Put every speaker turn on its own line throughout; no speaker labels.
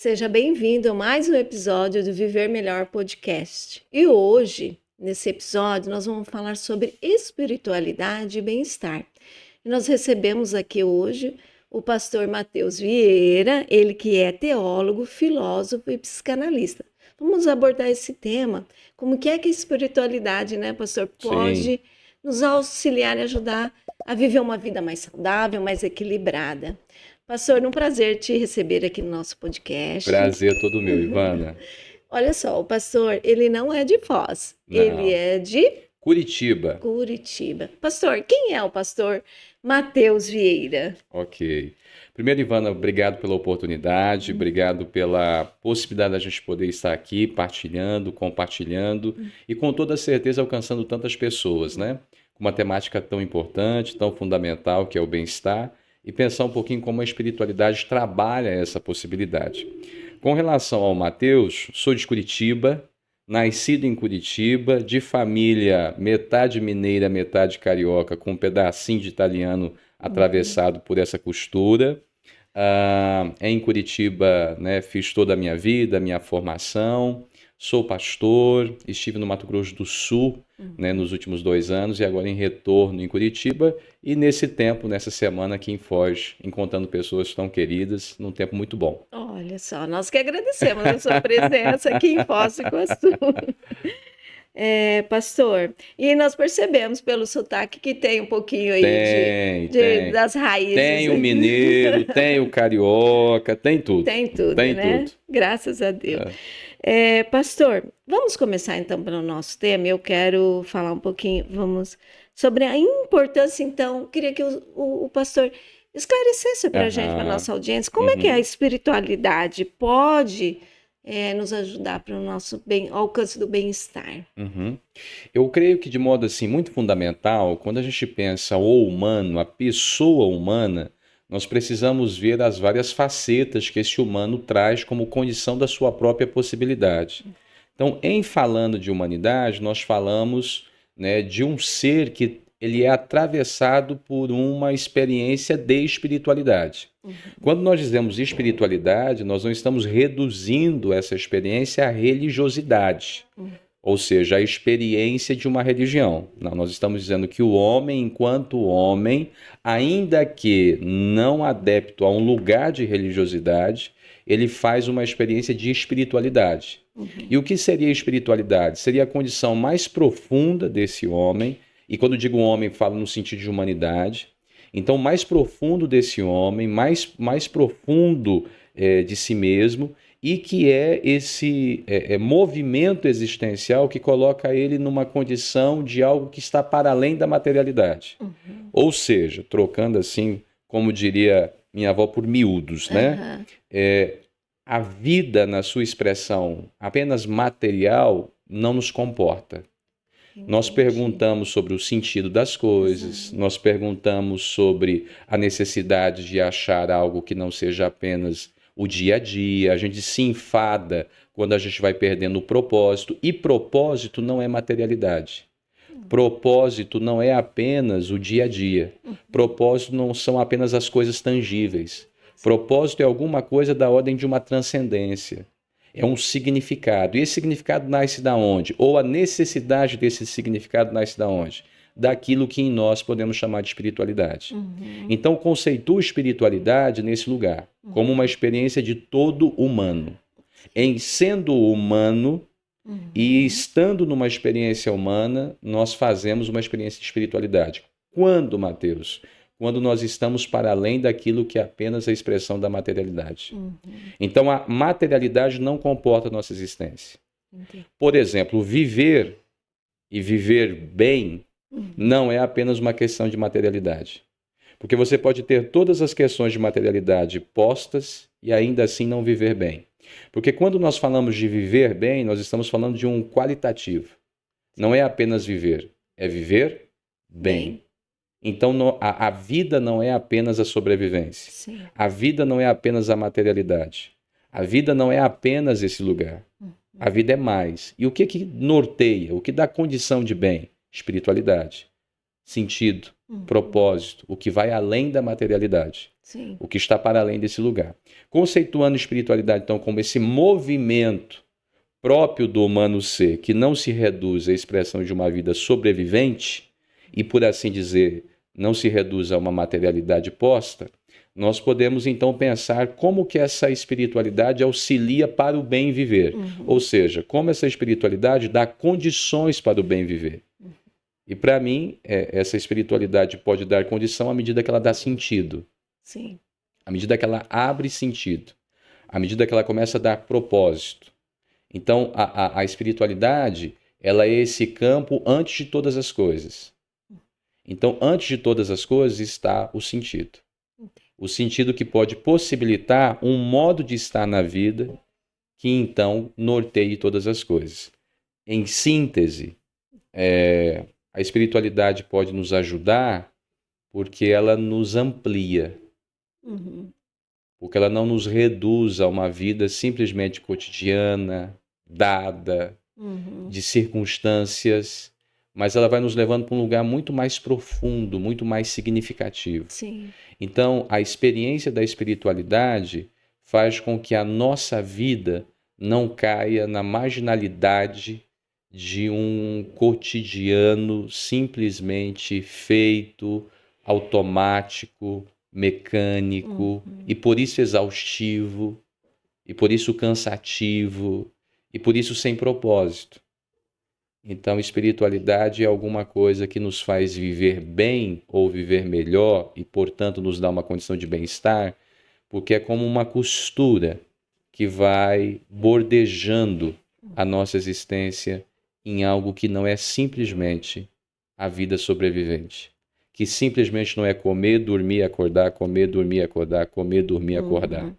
Seja bem-vindo a mais um episódio do Viver Melhor Podcast. E hoje, nesse episódio, nós vamos falar sobre espiritualidade e bem-estar. E nós recebemos aqui hoje o pastor Matheus Vieira, ele que é teólogo, filósofo e psicanalista. Vamos abordar esse tema, como que é que a espiritualidade, né, pastor, pode nos auxiliar e ajudar a viver uma vida mais saudável, mais equilibrada. Pastor, um prazer te receber aqui no nosso podcast.
Prazer todo meu, Ivana.
Olha só, o pastor, ele não é de Foz, ele
Não.
é de
Curitiba.
Curitiba. Pastor, quem é o pastor Matheus Vieira?
Ok. Primeiro, Ivana, obrigado pela oportunidade, obrigado pela possibilidade da gente poder estar aqui partilhando, compartilhando e com toda certeza alcançando tantas pessoas, né? Com uma temática tão importante, tão fundamental, que é o bem-estar, e pensar um pouquinho como a espiritualidade trabalha essa possibilidade. Com relação ao Matheus, sou de Curitiba, nascido em Curitiba, de família metade mineira, metade carioca, com um pedacinho de italiano atravessado por essa costura. Em Curitiba, né, fiz toda a minha vida, a minha formação, sou pastor, estive no Mato Grosso do Sul, né, nos últimos 2 anos e agora em retorno em Curitiba e nesse tempo, nessa semana aqui em Foz, encontrando pessoas tão queridas, num tempo muito bom.
Olha só, nós que agradecemos a sua presença aqui em Foz do Iguaçu. Pastor, e nós percebemos pelo sotaque que tem um pouquinho aí
Tem.
das raízes.
Tem o mineiro, tem o carioca, tem tudo.
Tem tudo,
Tem
né?
tudo.
Graças a Deus. Pastor, vamos começar então pelo nosso tema. Eu quero falar um pouquinho, sobre a importância, então, queria que o pastor esclarecesse para a gente, para a nossa audiência, como é que a espiritualidade pode nos ajudar para o nosso alcance do bem-estar.
Eu creio que de modo assim muito fundamental, quando a gente pensa o humano, a pessoa humana, nós precisamos ver as várias facetas que esse humano traz como condição da sua própria possibilidade. Então, em falando de humanidade, nós falamos, né, de um ser que ele é atravessado por uma experiência de espiritualidade. Quando nós dizemos espiritualidade, nós não estamos reduzindo essa experiência à religiosidade, ou seja, a experiência de uma religião. Não, nós estamos dizendo que o homem, enquanto homem, ainda que não adepto a um lugar de religiosidade, ele faz uma experiência de espiritualidade. E o que seria espiritualidade? Seria a condição mais profunda desse homem, e quando digo homem, falo no sentido de humanidade. Então, mais profundo desse homem, mais profundo de si mesmo, e que é esse movimento existencial que coloca ele numa condição de algo que está para além da materialidade. Ou seja, trocando assim, como diria minha avó, por miúdos, né? A vida, na sua expressão apenas material, não nos comporta. Nós perguntamos sobre o sentido das coisas, nós perguntamos sobre a necessidade de achar algo que não seja apenas o dia a dia, a gente se enfada quando a gente vai perdendo o propósito, e propósito não é materialidade. Propósito não é apenas o dia a dia. Propósito não são apenas as coisas tangíveis. Propósito é alguma coisa da ordem de uma transcendência. É um significado. E esse significado nasce da onde? Ou a necessidade desse significado nasce da onde? Daquilo que em nós podemos chamar de espiritualidade. Então, conceituo espiritualidade nesse lugar, como uma experiência de todo humano. Em sendo humano e estando numa experiência humana, nós fazemos uma experiência de espiritualidade. Quando, Matheus? Quando nós estamos para além daquilo que é apenas a expressão da materialidade. Então, a materialidade não comporta a nossa existência. Por exemplo, viver e viver bem não é apenas uma questão de materialidade. Porque você pode ter todas as questões de materialidade postas e ainda assim não viver bem. Porque quando nós falamos de viver bem, nós estamos falando de um qualitativo. Não é apenas viver, é viver bem. Então, a vida não é apenas a sobrevivência.
Sim.
A vida não é apenas a materialidade. A vida não é apenas esse lugar. A vida é mais. E o que norteia, o que dá condição de bem? Espiritualidade. sentido,
Uhum.
propósito, o que vai além da materialidade,
Sim.
o que está para além desse lugar. Conceituando espiritualidade, então, como esse movimento próprio do humano ser, que não se reduz à expressão de uma vida sobrevivente e, por assim dizer, não se reduz a uma materialidade posta, nós podemos então pensar como que essa espiritualidade auxilia para o bem viver. Ou seja, como essa espiritualidade dá condições para o bem viver. E para mim, essa espiritualidade pode dar condição à medida que ela dá sentido,
Sim.
à medida que ela abre sentido, à medida que ela começa a dar propósito. Então, a espiritualidade, ela é esse campo antes de todas as coisas. Então, antes de todas as coisas está o sentido. O sentido que pode possibilitar um modo de estar na vida que então norteie todas as coisas. Em síntese, a espiritualidade pode nos ajudar porque ela nos amplia,
Uhum.
porque ela não nos reduz a uma vida simplesmente cotidiana, dada,
Uhum.
de circunstâncias, mas ela vai nos levando para um lugar muito mais profundo, muito mais significativo.
Sim.
Então, a experiência da espiritualidade faz com que a nossa vida não caia na marginalidade de um cotidiano simplesmente feito, automático, mecânico, e por isso exaustivo, e por isso cansativo, e por isso sem propósito. Então, espiritualidade é alguma coisa que nos faz viver bem ou viver melhor e, portanto, nos dá uma condição de bem-estar, porque é como uma costura que vai bordejando a nossa existência em algo que não é simplesmente a vida sobrevivente, que simplesmente não é comer, dormir, acordar, comer, dormir, acordar, comer, dormir, acordar,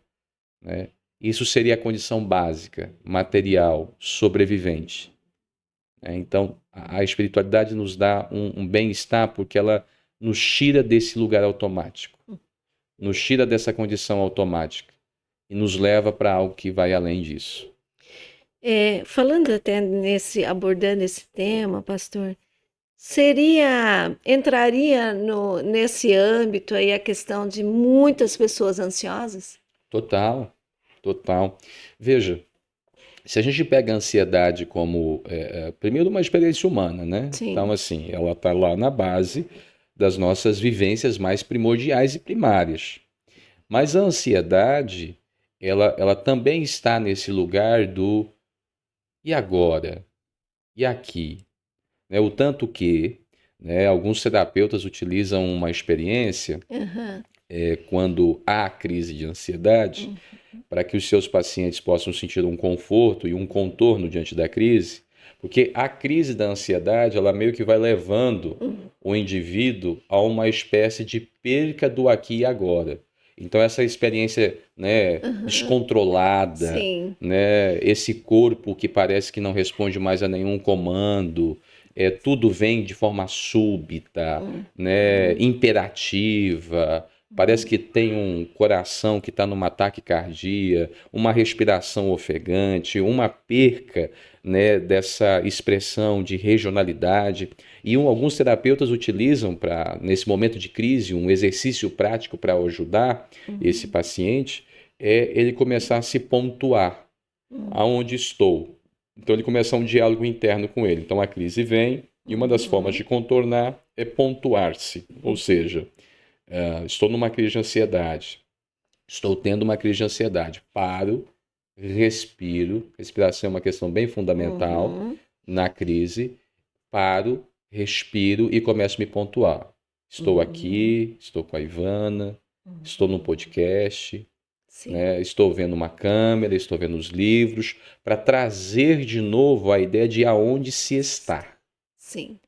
né? Isso seria a condição básica, material, sobrevivente. Então, a espiritualidade nos dá um bem-estar porque ela nos tira desse lugar automático, nos tira dessa condição automática e nos leva para algo que vai além disso.
Falando até abordando esse tema, pastor, entraria nesse âmbito aí a questão de muitas pessoas ansiosas?
Total, total. Veja, se a gente pega a ansiedade como, primeiro, uma experiência humana, né? Então,
Sim.
assim, ela está lá na base das nossas vivências mais primordiais e primárias. Mas a ansiedade, ela também está nesse lugar do e agora? E aqui? Né? O tanto que, né, alguns terapeutas utilizam uma experiência
Aham.
quando há crise de ansiedade, para que os seus pacientes possam sentir um conforto e um contorno diante da crise, porque a crise da ansiedade, ela meio que vai levando o indivíduo a uma espécie de perca do aqui e agora. Então essa experiência, né, descontrolada,
Sim.
né, esse corpo que parece que não responde mais a nenhum comando, tudo vem de forma súbita, né, imperativa. Parece que tem um coração que está numa taquicardia, uma respiração ofegante, uma perca, né, dessa expressão de regionalidade. E alguns terapeutas utilizam nesse momento de crise, um exercício prático para ajudar esse paciente, ele começar a se pontuar aonde estou. Então ele começa um diálogo interno com ele. Então a crise vem e uma das formas de contornar é pontuar-se, ou seja, estou numa crise de ansiedade. Estou tendo uma crise de ansiedade. Paro, respiro. Respiração é uma questão bem fundamental na crise. Paro, respiro e começo a me pontuar. Estou aqui, estou com a Ivana, estou no podcast,
Sim.
né? Estou vendo uma câmera, estou vendo os livros, para trazer de novo a ideia de aonde se está.
Sim.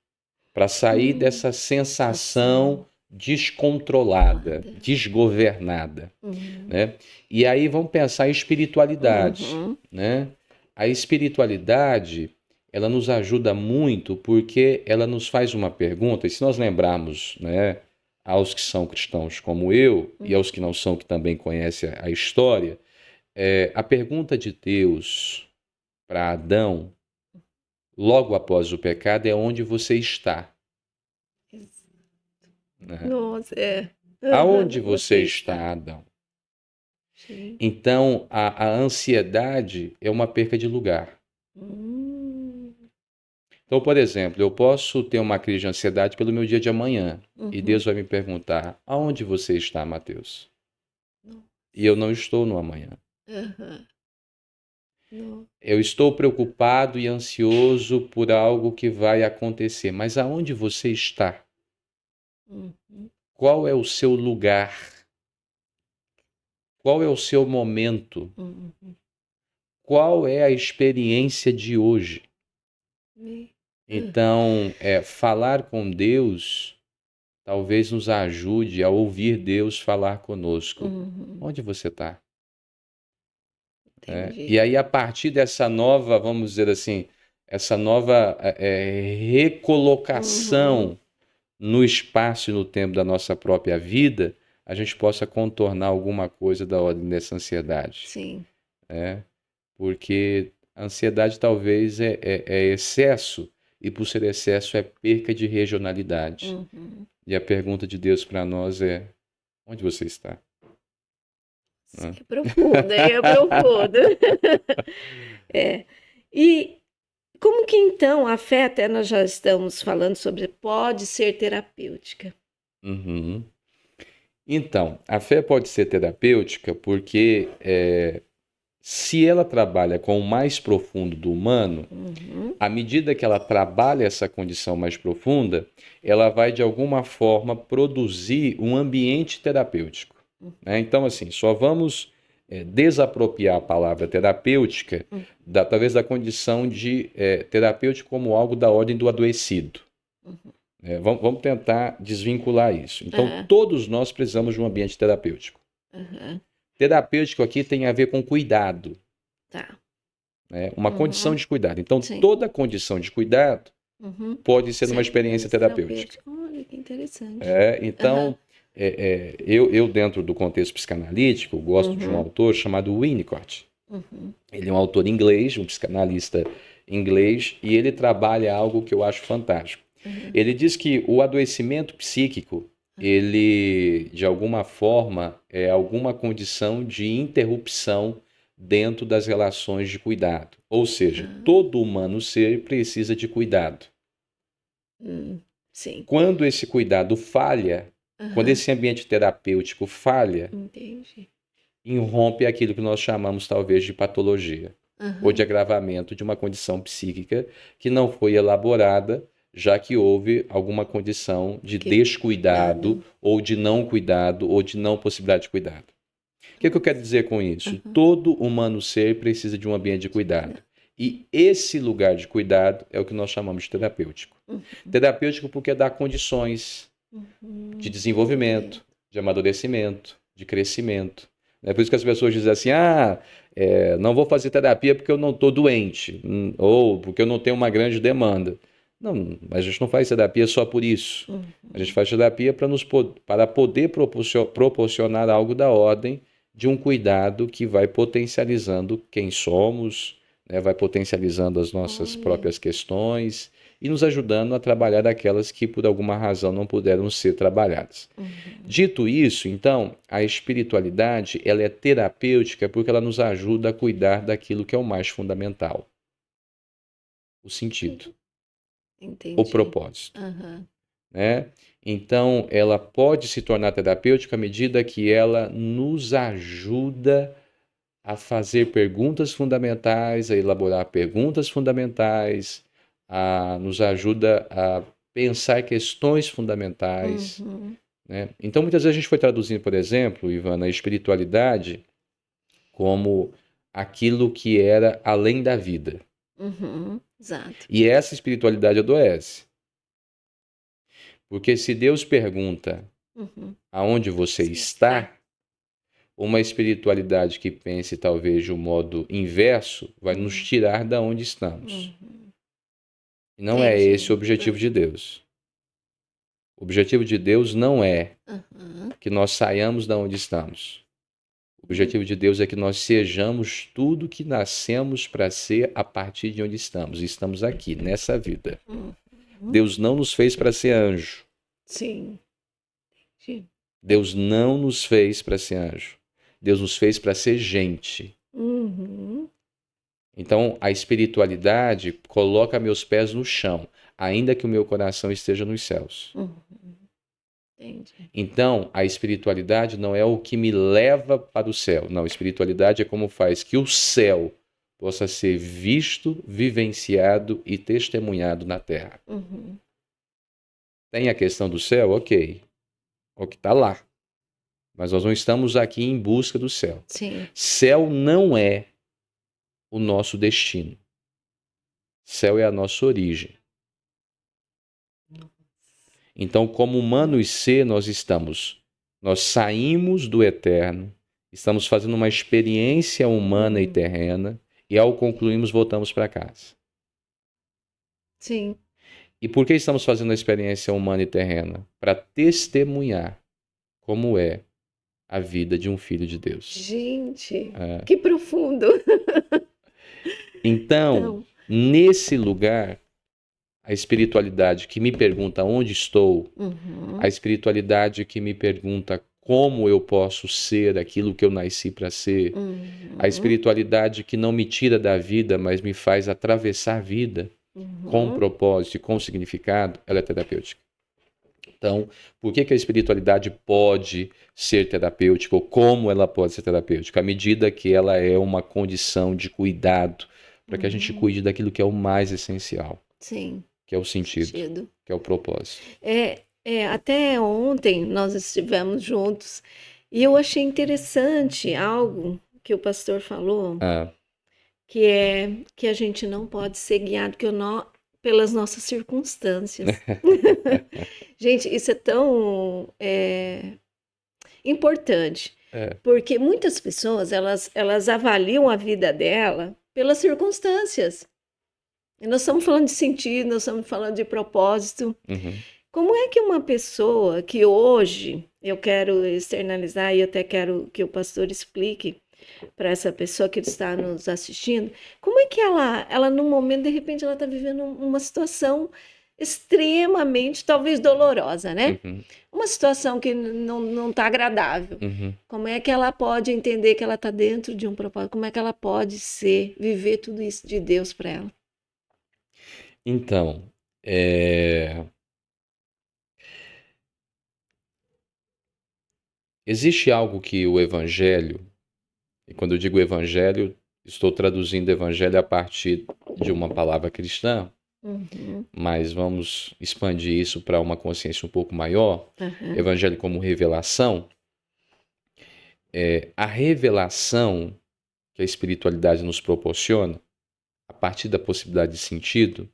Para sair dessa sensação descontrolada, desgovernada, né? E aí vamos pensar em espiritualidade, né? A espiritualidade, ela nos ajuda muito porque ela nos faz uma pergunta, e se nós lembrarmos, né, aos que são cristãos como eu, e aos que não são, que também conhecem a história, a pergunta de Deus para Adão, logo após o pecado, é onde você está. né?
Nossa, é.
Aonde
Aham,
você
você está.
está, Adão?
Sim.
Então, a ansiedade é uma perca de lugar.
Hum,
Então, por exemplo, eu posso ter uma crise de ansiedade pelo meu dia de amanhã. E
uhum.
Deus vai me perguntar: aonde você está, Mateus?
Nossa.
E eu não estou no amanhã.
Aham. No.
Eu estou preocupado e ansioso por algo que vai acontecer. Mas aonde você está?
Uhum.
Qual é o seu lugar? Qual é o seu momento?
Uhum.
Qual é a experiência de hoje?
Me- ah,
Então, falar com Deus talvez nos ajude a ouvir Deus falar conosco.
uhum.
Onde você está?
Entendi.
E aí, a partir dessa nova, vamos dizer assim, essa nova
Uhum.
recolocação no espaço e no tempo da nossa própria vida, a gente possa contornar alguma coisa da ordem dessa ansiedade,
Sim.
né? Porque a ansiedade talvez é excesso, e por ser excesso é perca de regionalidade.
Uhum.
E a pergunta de Deus para nós é: onde você está?
Sim,
Né?
é profundo, hein? É profundo. É. E como que então a fé, até nós já estamos falando sobre, pode ser terapêutica?
Uhum. Então, a fé pode ser terapêutica porque se ela trabalha com o mais profundo do humano,
Uhum.
à medida que ela trabalha essa condição mais profunda, ela vai de alguma forma produzir um ambiente terapêutico, né? Então, assim, só vamos desapropriar a palavra terapêutica
Uhum.
talvez da condição de terapêutico como algo da ordem do adoecido.
Uhum.
Vamos tentar desvincular isso. Então,
É.
todos nós precisamos de um ambiente terapêutico.
Uhum.
Terapêutico aqui tem a ver com cuidado,
Tá.
né? Uma condição
Uhum.
de cuidado. Então,
Sim.
toda condição de cuidado
Uhum.
pode ser uma
Ser
experiência terapêutica.
terapêutico. Olha que interessante. Aham.
Então, eu, dentro do contexto psicanalítico, gosto de um
Uhum.
autor chamado Winnicott.
Uhum.
Ele é um autor inglês, um psicanalista inglês, e ele trabalha algo que eu acho fantástico.
Uhum.
Ele diz que o adoecimento psíquico, ele, de alguma forma, é alguma condição de interrupção dentro das relações de cuidado. Ou seja,
Ah,
todo humano ser precisa de cuidado.
sim.
Quando esse cuidado falha, quando
Aham.
esse ambiente terapêutico falha,
Entendi.
irrompe aquilo que nós chamamos talvez de patologia ou de
Aham.
agravamento de uma condição psíquica que não foi elaborada, já que houve alguma condição de
Que
descuidado
dado.
ou de não cuidado ou de não possibilidade de cuidado. O que eu quero
Nossa.
dizer com isso?
Aham.
Todo humano ser precisa de um ambiente de
De
cuidado.
cuidar.
E esse lugar de cuidado é o que nós chamamos de terapêutico.
Uhum.
Terapêutico porque dá condições de desenvolvimento,
Entendo.
de amadurecimento, de crescimento. É por isso que as pessoas dizem assim: não vou fazer terapia porque eu não estou doente, ou porque eu não tenho uma grande demanda. Não, a gente não faz terapia só por isso. A gente
Uhum.
faz terapia para poder proporcionar algo da ordem de um cuidado que vai potencializando quem somos, né, vai potencializando as nossas
Olha.
próprias questões e nos ajudando a trabalhar aquelas que por alguma razão não puderam ser trabalhadas.
Uhum.
Dito isso, então, a espiritualidade, ela é terapêutica porque ela nos ajuda a cuidar daquilo que é o mais fundamental, o sentido, o
Entendi.
propósito,
Aham.
né? Então, ela pode se tornar terapêutica à medida que ela nos ajuda a fazer perguntas fundamentais, a elaborar perguntas fundamentais, nos ajuda a pensar questões fundamentais,
Uhum.
né? Então, muitas vezes a gente foi traduzindo, por exemplo, Ivana, a espiritualidade como aquilo que era além da vida.
Uhum. Exato.
E essa espiritualidade adoece. Porque se Deus pergunta
Uhum.
aonde você
Você está.
está, uma espiritualidade que pense talvez de um modo inverso vai nos
Uhum.
tirar da onde estamos.
Uhum.
E não é esse o
Entendi.
objetivo de Deus. O objetivo de Deus não é
Aham.
que nós saiamos da onde estamos. O
Uhum.
objetivo de Deus é que nós sejamos tudo que nascemos para ser a partir de onde estamos. E estamos aqui, nessa vida.
Uhum.
Deus não nos fez para ser anjo.
Sim.
Deus não nos fez para ser anjo. Deus nos fez para ser gente.
Uhum.
Então, a espiritualidade coloca meus pés no chão, ainda que o meu coração esteja nos céus.
Uhum. Entendi.
Então, a espiritualidade não é o que me leva para o céu. Não, a espiritualidade é como faz que o céu possa ser visto, vivenciado e testemunhado na terra.
Uhum.
Tem a questão do céu? Ok. O que está lá. Mas nós não estamos aqui em busca do céu.
Sim.
Céu não é o nosso destino. Céu é a nossa origem. Então, como humano e ser, nós saímos do eterno, estamos fazendo uma experiência humana e terrena, e ao concluirmos, voltamos para casa.
Sim.
E por que estamos fazendo a experiência humana e terrena? Para testemunhar como é a vida de um filho de Deus.
Gente, que profundo.
Então, nesse lugar, a espiritualidade que me pergunta onde estou, a espiritualidade que me pergunta como eu posso ser aquilo que eu nasci para ser, a espiritualidade que não me tira da vida, mas me faz atravessar a vida com propósito e com significado, ela é terapêutica. Então, por que a espiritualidade pode ser terapêutica ou como ela pode ser terapêutica? À medida que ela é uma condição de cuidado, para que a gente cuide daquilo que é o mais essencial.
Sim.
Que é o sentido. Que é o propósito.
Até ontem nós estivemos juntos e eu achei interessante algo que o pastor falou, que é que a gente não pode ser guiado pelas nossas circunstâncias. Gente, isso é tão importante, porque muitas pessoas elas avaliam a vida dela pelas circunstâncias. E nós estamos falando de sentido, nós estamos falando de propósito. Como é que uma pessoa que hoje eu quero externalizar e eu até quero que o pastor explique para essa pessoa que está nos assistindo, como é que ela num momento, de repente, ela está vivendo uma situação extremamente, talvez dolorosa, né? Uma situação que não está agradável. Como é que ela pode entender que ela está dentro de um propósito? Como é que ela pode viver tudo isso de Deus para ela?
Então, existe algo que o Evangelho, e quando eu digo Evangelho, estou traduzindo Evangelho a partir de uma palavra cristã, mas vamos expandir isso para uma consciência um pouco maior. Evangelho como revelação. A revelação que a espiritualidade nos proporciona, a partir da possibilidade de sentido,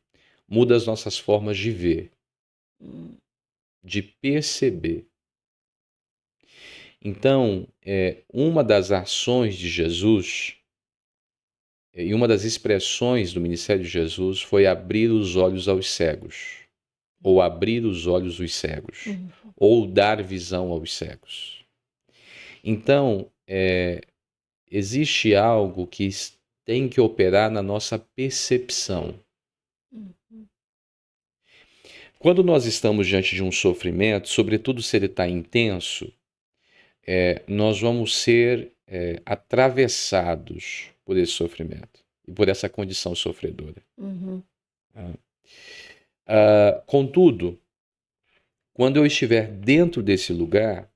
muda as nossas formas de ver, de perceber. Então, uma das ações de Jesus e uma das expressões do ministério de Jesus foi abrir os olhos aos cegos, ou abrir os olhos dos cegos, ou dar visão aos cegos. Então, existe algo que tem que operar na nossa percepção. Quando nós estamos diante de um sofrimento, sobretudo se ele está intenso, nós vamos ser atravessados por esse sofrimento e por essa condição sofredora. Contudo, quando eu estiver dentro desse lugar,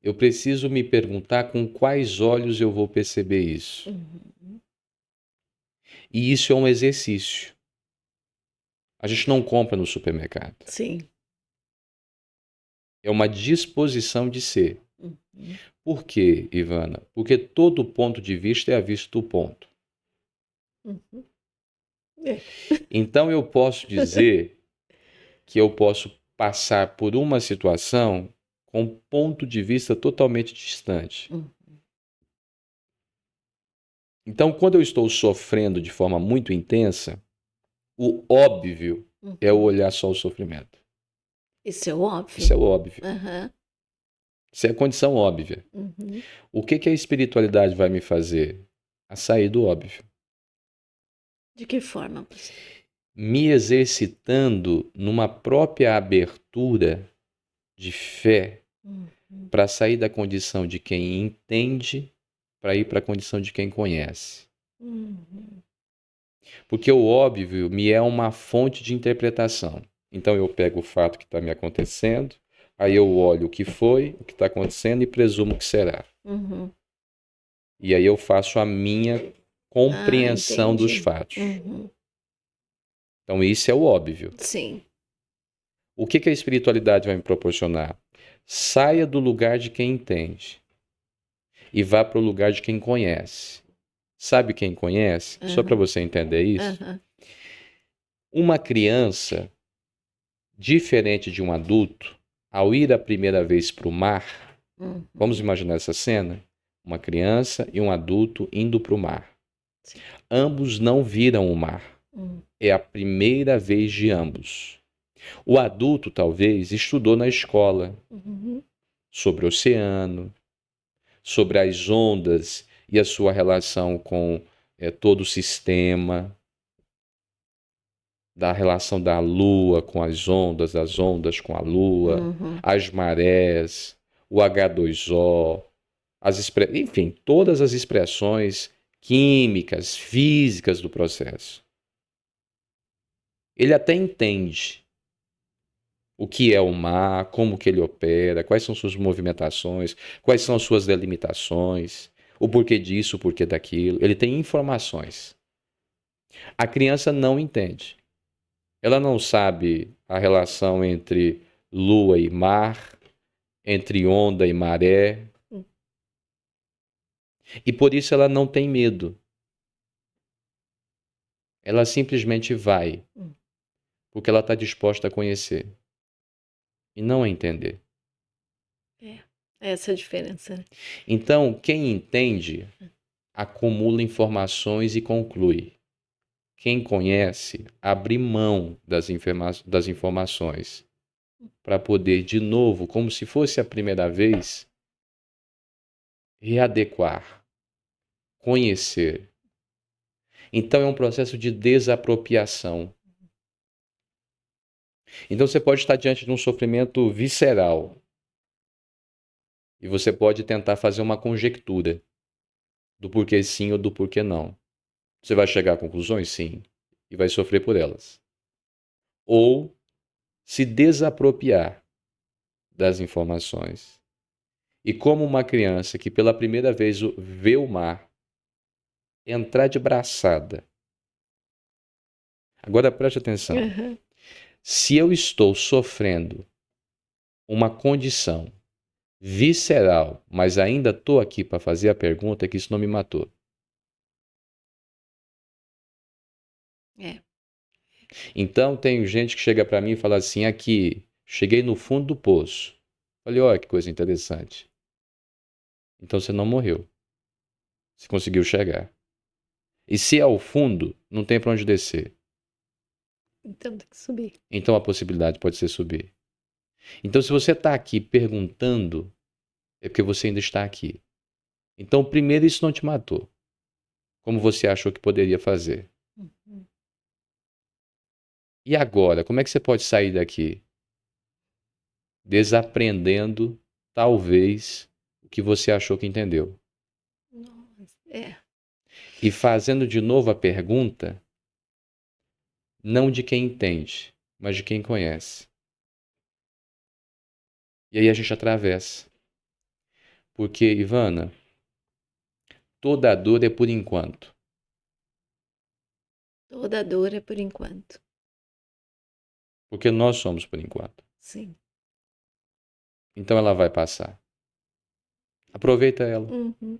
eu preciso me perguntar com quais olhos eu vou perceber isso. E isso é um exercício. A gente não compra no supermercado.
Sim.
É uma disposição de ser. Por quê, Ivana? Porque todo ponto de vista é a vista do ponto. Então eu posso dizer que eu posso passar por uma situação com um ponto de vista totalmente distante. Então, quando eu estou sofrendo de forma muito intensa, o óbvio é eu olhar só o sofrimento.
Isso é óbvio.
Isso é o óbvio. Isso é a condição óbvia. O que a espiritualidade vai me fazer? A sair do óbvio.
De que forma?
Me exercitando numa própria abertura de fé para sair da condição de quem entende para ir para a condição de quem conhece.
Uhum.
Porque o óbvio me é uma fonte de interpretação. Então eu pego o fato que está me acontecendo, aí eu olho o que foi, o que está acontecendo e presumo que será.
Uhum.
E aí eu faço a minha
Ah,
compreensão dos
entendi.
fatos.
Uhum.
Então isso é o óbvio.
Sim.
O que a espiritualidade vai me proporcionar? Saia do lugar de quem entende e vá para o lugar de quem conhece. Sabe quem conhece? Só para
Aham.
você entender isso.
Aham.
Uma criança, diferente de um adulto, ao ir a primeira vez para o mar,
Uhum.
vamos imaginar essa cena? Uma criança e um adulto indo para o mar.
Sim.
Ambos não viram o mar.
Uhum.
É a primeira vez de ambos. O adulto, talvez, estudou na escola
Uhum.
sobre o oceano, sobre as ondas e a sua relação com todo o sistema, da relação da Lua com as ondas com a Lua,
Uhum.
as marés, o H2O, enfim, todas as expressões químicas, físicas do processo. Ele até entende o que é o mar, como que ele opera, quais são suas movimentações, quais são suas delimitações, o porquê disso, o porquê daquilo. Ele tem informações. A criança não entende. Ela não sabe a relação entre lua e mar, entre onda e maré,
Uhum.
e por isso ela não tem medo. Ela simplesmente vai, porque ela está disposta a conhecer e não a entender.
É. Essa é a diferença, né?
Então, quem entende acumula informações e conclui. Quem conhece abre mão das informações para poder, de novo, como se fosse a primeira vez, readequar, conhecer. Então é um processo de desapropriação. Então você pode estar diante de um sofrimento visceral e você pode tentar fazer uma conjectura do porquê sim ou do porquê não. Você vai chegar a conclusões? Sim. E vai sofrer por elas. Ou se desapropriar das informações. E como uma criança que pela primeira vez vê o mar, entrar de braçada. Agora preste atenção.
Uhum.
Se eu estou sofrendo uma condição visceral, mas ainda estou aqui para fazer a pergunta, que isso não me matou.
É.
Então tem gente que chega para mim e fala assim, aqui, cheguei no fundo do poço. Falei, olha que coisa interessante. Então você não morreu. Você conseguiu chegar. E se é o fundo, não tem para onde descer.
Então tem que subir.
Então a possibilidade pode ser subir. Então se você está aqui perguntando, é porque você ainda está aqui. Então primeiro isso não te matou. Como você achou que poderia fazer.
Uhum.
E agora, como é que você pode sair daqui? Desaprendendo, talvez, o que você achou que entendeu.
Nossa. É.
E fazendo de novo a pergunta, não de quem entende, mas de quem conhece. E aí a gente atravessa. Porque, Ivana, toda dor é por enquanto.
Toda dor é por enquanto.
Porque nós somos por enquanto.
Sim.
Então ela vai passar. Aproveita ela.
Uhum.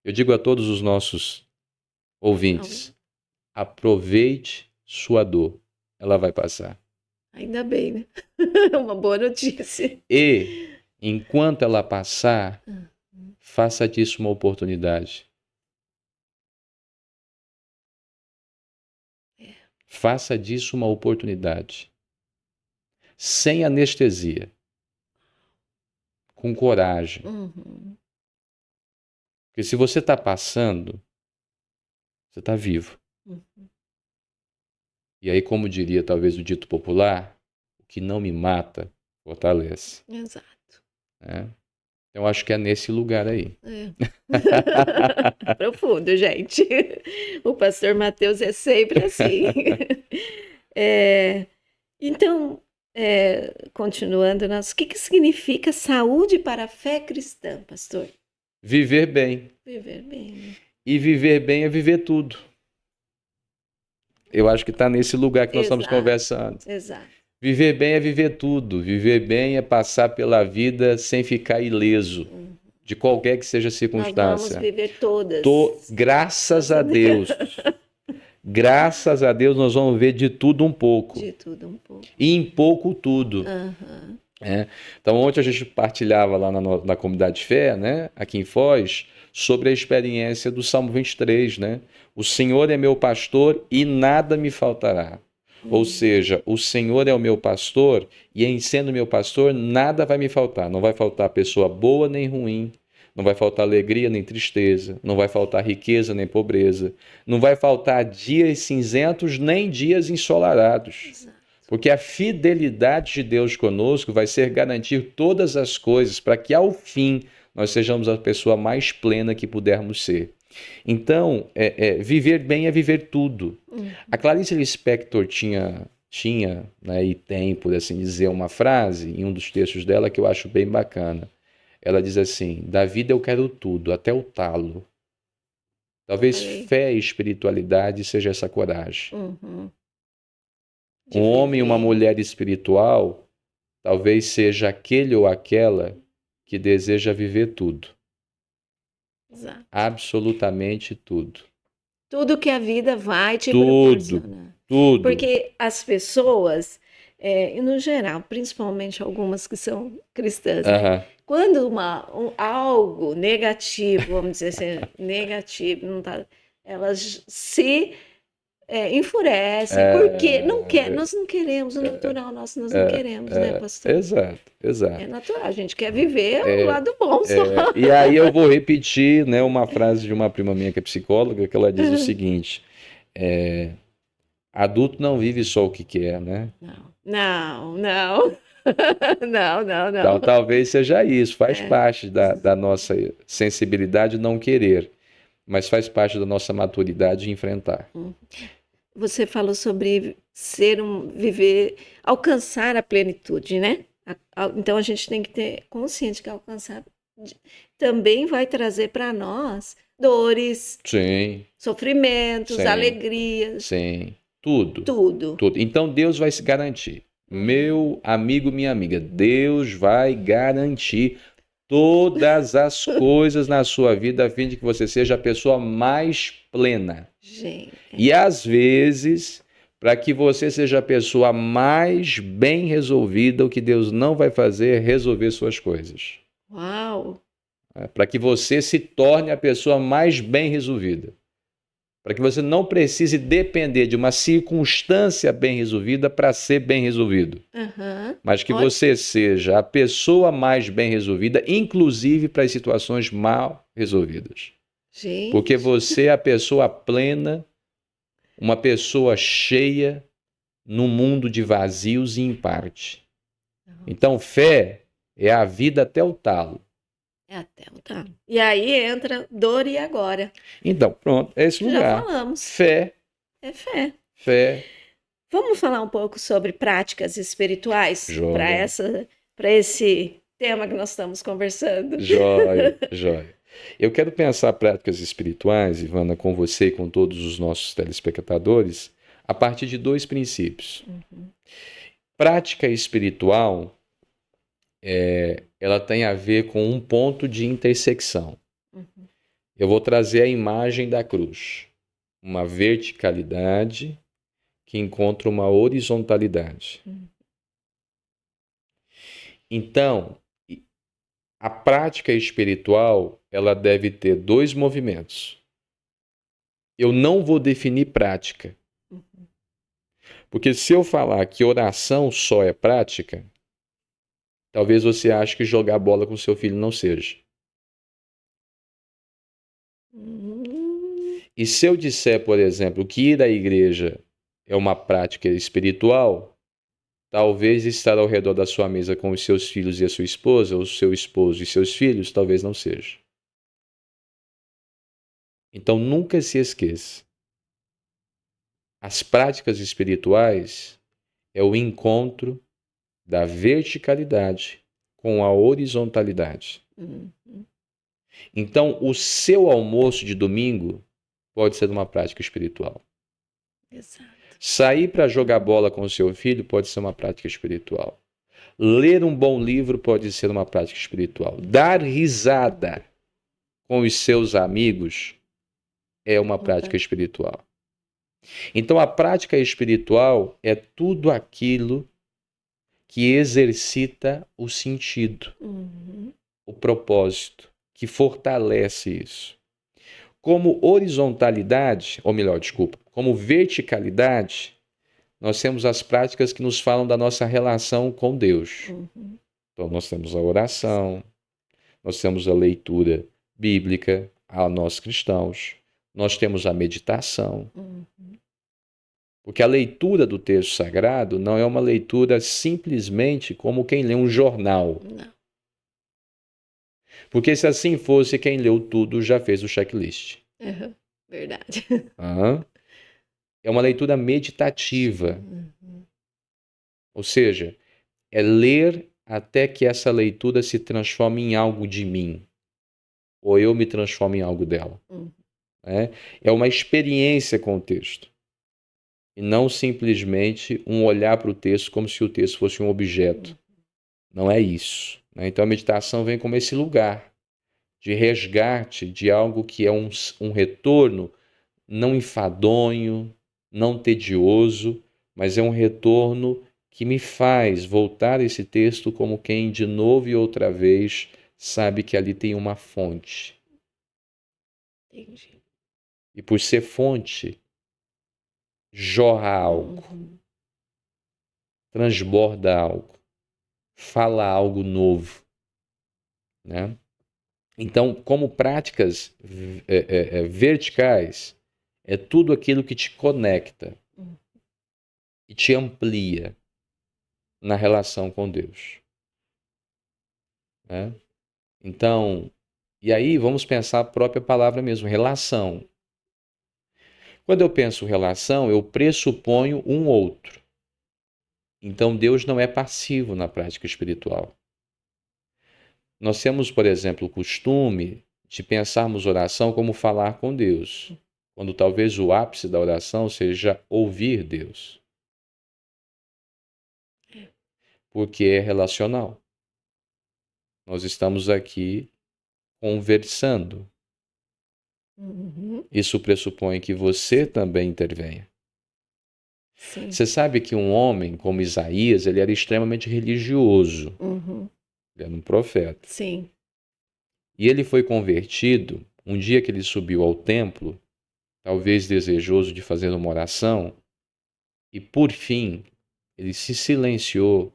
Eu digo a todos os nossos
Então,
ouvintes: aproveite sua dor. Ela vai passar.
ainda bem, né? É uma boa notícia.
E, enquanto ela passar,
Uhum.
faça disso uma oportunidade.
É.
Faça disso uma oportunidade. Sem anestesia. Com coragem.
Uhum.
Porque se você está passando, você está vivo.
Uhum.
E aí, como diria talvez o dito popular, o que não me mata, fortalece.
Exato.
Né? Eu acho que é nesse lugar aí.
Profundo, gente. O pastor Mateus é sempre assim. É, então, continuando, o que significa saúde para a fé cristã, pastor?
Viver bem.
Viver bem, né?
E viver bem é viver tudo. Eu acho que está nesse lugar que nós estamos
Exato,
conversando.
exato.
Viver bem é viver tudo. Viver bem é passar pela vida sem ficar ileso, de qualquer que seja a
Nós vamos
circunstância.
viver todas.
Graças a Deus. Graças a Deus nós vamos ver de tudo um pouco.
De tudo um pouco.
E em pouco tudo.
Aham.
Então ontem a gente partilhava lá na comunidade de fé, né, aqui em Foz, sobre a experiência do Salmo 23, né? O Senhor é meu pastor e nada me faltará. Ou seja, o Senhor é o meu pastor e em sendo meu pastor nada vai me faltar. Não vai faltar pessoa boa nem ruim. Não vai faltar alegria nem tristeza. Não vai faltar riqueza nem pobreza. Não vai faltar dias cinzentos nem dias ensolarados.
Exato.
Porque a fidelidade de Deus conosco vai ser garantir todas as coisas para que ao fim nós sejamos a pessoa mais plena que pudermos ser. Então, viver bem é viver tudo. A Clarice Lispector tinha, né, e tem, por assim dizer, uma frase em um dos textos dela que eu acho bem bacana. Ela diz assim: da vida eu quero tudo, até o talo. Talvez fé e espiritualidade seja essa coragem. Um homem e uma mulher espiritual talvez seja aquele ou aquela que deseja viver tudo.
Exato.
Absolutamente tudo.
Tudo que a vida vai te
Tudo,
proporcionar.
tudo.
Porque as pessoas, e no geral, principalmente algumas que são cristãs, né? Quando algo negativo, vamos dizer assim, negativo, não tá, elas se enfurecem, porque nós não queremos, o natural nosso nós não queremos, né, pastor?
Exato.
É natural, a gente quer viver o lado bom só.
E aí eu vou repetir, né, uma frase de uma prima minha que é psicóloga, que ela diz o seguinte: adulto não vive só o que quer, né?
Não.
Então, talvez seja isso, faz parte da nossa sensibilidade não querer, mas faz parte da nossa maturidade enfrentar.
Você falou sobre viver, alcançar a plenitude, né? Então a gente tem que ter consciente que alcançar também vai trazer para nós dores,
sim,
sofrimentos, alegrias.
Sim, tudo.
Tudo.
Então Deus vai se garantir. Meu amigo, minha amiga, Deus vai garantir todas as coisas na sua vida a fim de que você seja a pessoa mais plena.
Gente.
E às vezes, para que você seja a pessoa mais bem resolvida, o que Deus não vai fazer é resolver suas coisas.
Uau!
Para que você se torne a pessoa mais bem resolvida. Para que você não precise depender de uma circunstância bem resolvida para ser bem resolvido. Mas que você seja a pessoa mais bem resolvida, inclusive para as situações mal resolvidas.
Gente.
Porque você é a pessoa plena, uma pessoa cheia num mundo de vazios e em parte. Então, fé é a vida até o talo.
Até o talo. E aí entra dor e agora.
Então, pronto, é esse lugar.
Já falamos.
Fé.
É fé.
Fé.
Vamos falar um pouco sobre práticas espirituais para esse tema que nós estamos conversando.
Joia. Eu quero pensar práticas espirituais, Ivana, com você e com todos os nossos telespectadores, a partir de 2 princípios. Prática espiritual, ela tem a ver com um ponto de intersecção. Eu vou trazer a imagem da cruz. Uma verticalidade que encontra uma horizontalidade. Então, a prática espiritual, ela deve ter 2 movimentos. Eu não vou definir prática. Porque se eu falar que oração só é prática, talvez você ache que jogar bola com seu filho não seja. E se eu disser, por exemplo, que ir à igreja é uma prática espiritual, Talvez estar ao redor da sua mesa com os seus filhos e a sua esposa, ou o seu esposo e seus filhos, talvez não seja. Então nunca se esqueça. As práticas espirituais é o encontro da verticalidade com a horizontalidade. Então, o seu almoço de domingo pode ser uma prática espiritual.
Exato.
Sair para jogar bola com o seu filho pode ser uma prática espiritual. Ler um bom livro pode ser uma prática espiritual. Dar risada com os seus amigos é uma prática espiritual. Então, a prática espiritual é tudo aquilo que exercita o sentido, o propósito, que fortalece isso. Como horizontalidade, ou melhor, desculpa, como verticalidade, nós temos as práticas que nos falam da nossa relação com Deus. Então, nós temos a oração, nós temos a leitura bíblica a nós cristãos, nós temos a meditação. Porque a leitura do texto sagrado não é uma leitura simplesmente como quem lê um jornal.
Não.
Porque se assim fosse, quem leu tudo já fez o checklist.
Verdade.
É uma leitura meditativa. Ou seja, é ler até que essa leitura se transforme em algo de mim. Ou eu me transforme em algo dela. É uma experiência com o texto. E não simplesmente um olhar para o texto como se o texto fosse um objeto. Não é isso. Então a meditação vem como esse lugar de resgate de algo que é um retorno não enfadonho, não tedioso, mas é um retorno que me faz voltar a esse texto como quem de novo e outra vez sabe que ali tem uma fonte.
Entendi.
E por ser fonte, jorra algo, transborda algo, fala algo novo, né? Então, como práticas verticais, é tudo aquilo que te conecta e te amplia na relação com Deus. Né? Então, e aí vamos pensar a própria palavra mesmo, relação. Quando eu penso relação, eu pressuponho um outro. Então, Deus não é passivo na prática espiritual. Nós temos, por exemplo, o costume de pensarmos oração como falar com Deus, quando talvez o ápice da oração seja ouvir Deus. Porque é relacional. Nós estamos aqui conversando. Isso pressupõe que você também intervenha.
Sim.
Você sabe que um homem como Isaías, ele era extremamente religioso. Ele era um profeta.
Sim.
E ele foi convertido um dia que ele subiu ao templo, talvez desejoso de fazer uma oração, e por fim, ele se silenciou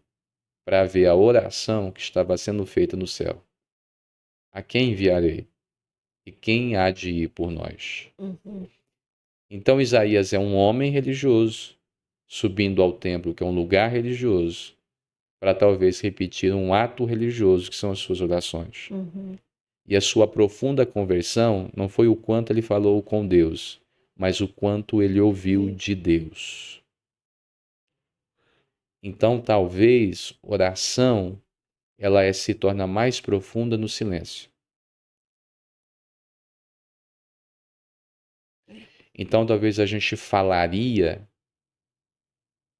para ver a oração que estava sendo feita no céu. A quem enviarei? E quem há de ir por nós? Então Isaías é um homem religioso, subindo ao templo, que é um lugar religioso, para talvez repetir um ato religioso, que são as suas orações. E a sua profunda conversão não foi o quanto ele falou com Deus, mas o quanto ele ouviu de Deus. Então, talvez oração ela se torna mais profunda no silêncio. Então, talvez a gente falaria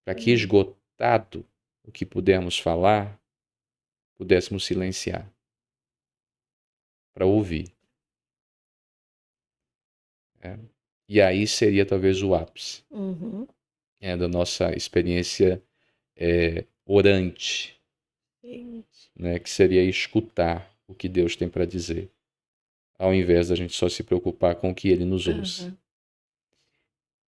para que esgotado o que pudermos falar, pudéssemos silenciar para ouvir. E aí seria talvez o ápice da nossa experiência orante, né, que seria escutar o que Deus tem para dizer, ao invés da gente só se preocupar com o que Ele nos ouça.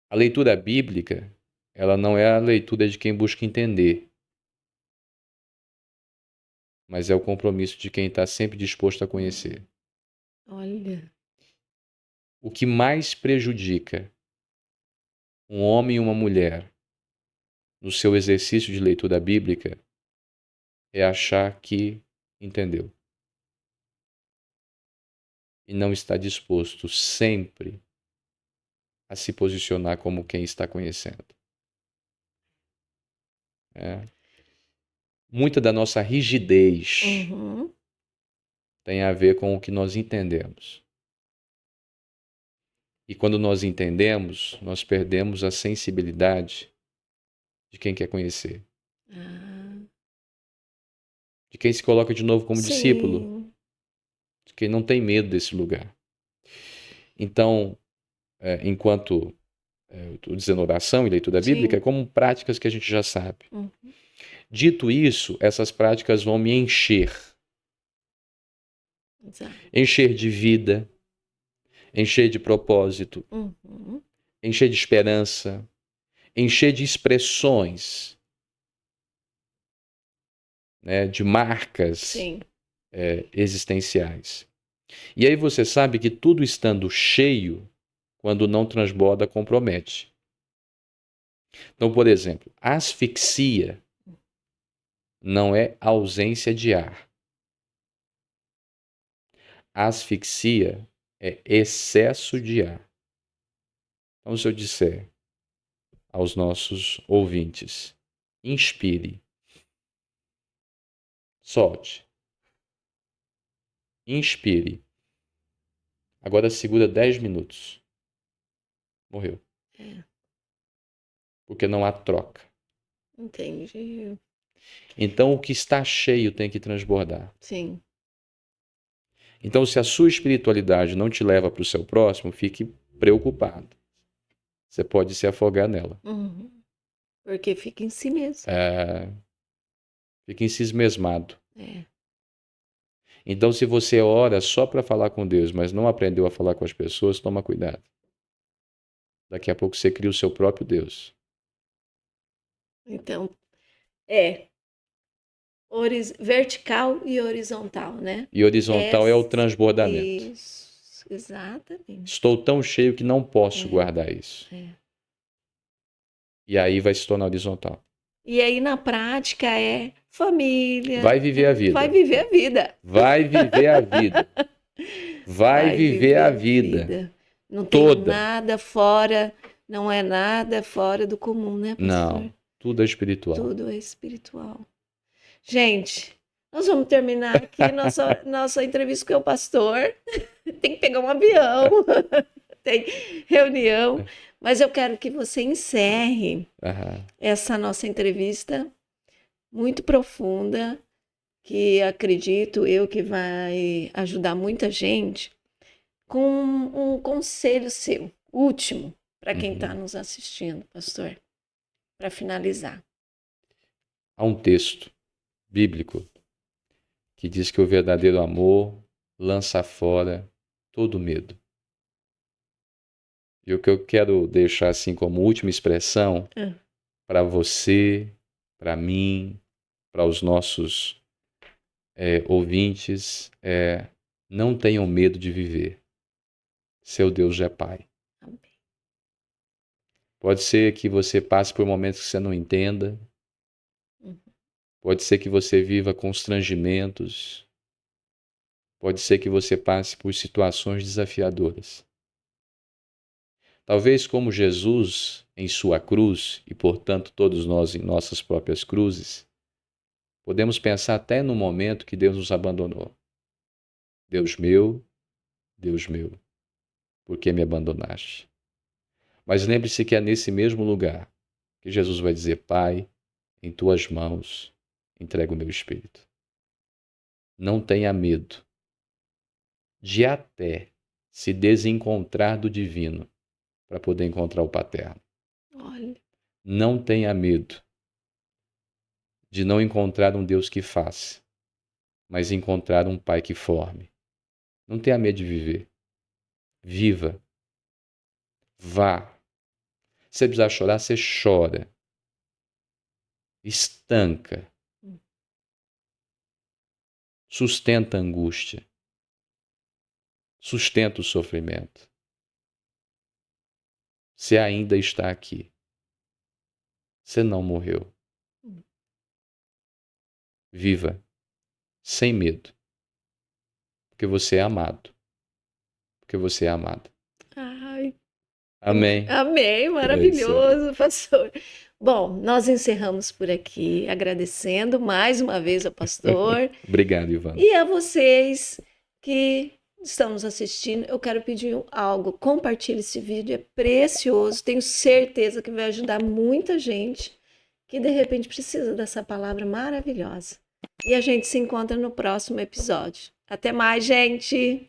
A leitura bíblica, ela não é a leitura de quem busca entender, mas é o compromisso de quem está sempre disposto a conhecer.
Olha.
O que mais prejudica um homem e uma mulher no seu exercício de leitura bíblica é achar que entendeu. E não está disposto sempre a se posicionar como quem está conhecendo. Muita da nossa rigidez
Uhum.
tem a ver com o que nós entendemos. E quando nós entendemos, nós perdemos a sensibilidade de quem quer conhecer.
Ah,
De quem se coloca de novo como discípulo.
sim.
De quem não tem medo desse lugar. Então, enquanto eu estou dizendo oração e leitura bíblica, é
Sim.
como práticas que a gente já sabe.
Uhum.
Dito isso, essas práticas vão me encher.
Exato.
Encher de vida, encher de propósito,
Uhum.
encher de esperança, encher de expressões, né, de marcas
Sim.
existenciais. E aí você sabe que tudo estando cheio, quando não transborda, compromete. Então, por exemplo, asfixia não é ausência de ar. Asfixia é excesso de ar. Então, se eu disser aos nossos ouvintes, inspire, solte, inspire, agora segura 10 minutos. Morreu.
É.
Porque não há troca.
Entendi.
Então, o que está cheio tem que transbordar.
Sim.
Então, se a sua espiritualidade não te leva para o seu próximo, fique preocupado. Você pode se afogar nela.
Uhum. Porque fica em si mesmo.
Fique encismesmado.
É.
Então, se você ora só para falar com Deus, mas não aprendeu a falar com as pessoas, toma cuidado. Daqui a pouco você cria o seu próprio Deus.
Então, vertical e horizontal, né?
E horizontal é o
Essa-
transbordamento.
Isso, exatamente.
Estou tão cheio que não posso
É,
guardar isso.
é.
E aí vai se tornar horizontal.
E aí, na prática, é família,
Vai viver a vida.
vai viver a vida.
Vai viver a vida. Vai viver a vida.
Não tem
Toda.
nada fora, não é nada fora do comum, né, pastor?
Não, tudo é espiritual.
Tudo é espiritual. Gente, nós vamos terminar aqui nossa entrevista com o pastor. Tem que pegar um avião, tem reunião. Mas eu quero que você encerre
Aham.
essa nossa entrevista muito profunda, que acredito eu que vai ajudar muita gente, com um conselho seu, último, para quem está nos assistindo, pastor, para finalizar.
Há um texto bíblico que diz que o verdadeiro amor lança fora todo medo. E o que eu quero deixar assim como última expressão para você, para mim, para os nossos ouvintes é: não tenham medo de viver. Seu Deus já é Pai.
Amém.
Pode ser que você passe por momentos que você não entenda. Pode ser que você viva constrangimentos. Pode ser que você passe por situações desafiadoras. Talvez como Jesus em sua cruz, e portanto todos nós em nossas próprias cruzes, podemos pensar até no momento que Deus nos abandonou. Deus meu, por que me abandonaste? Mas lembre-se que é nesse mesmo lugar que Jesus vai dizer: Pai, em tuas mãos entrego o meu espírito. Não tenha medo de até se desencontrar do divino para poder encontrar o paterno.
Olha,
Não tenha medo de não encontrar um Deus que faça, mas encontrar um Pai que forme. Não tenha medo de viver. Viva. Vá. Se precisar chorar, você chora. Estanca. Sustenta a angústia. Sustenta o sofrimento. Você ainda está aqui. Você não morreu. Viva, sem medo, porque você é amado. Porque você é amada.
Ai,
Amém.
amém,
É isso aí.
maravilhoso, pastor. Bom, nós encerramos por aqui, agradecendo mais uma vez ao pastor
Obrigado, Ivana.
e a vocês que estão nos assistindo. Eu quero pedir algo, compartilhe esse vídeo, é precioso, tenho certeza que vai ajudar muita gente que de repente precisa dessa palavra maravilhosa. E a gente se encontra no próximo episódio. Até mais, gente!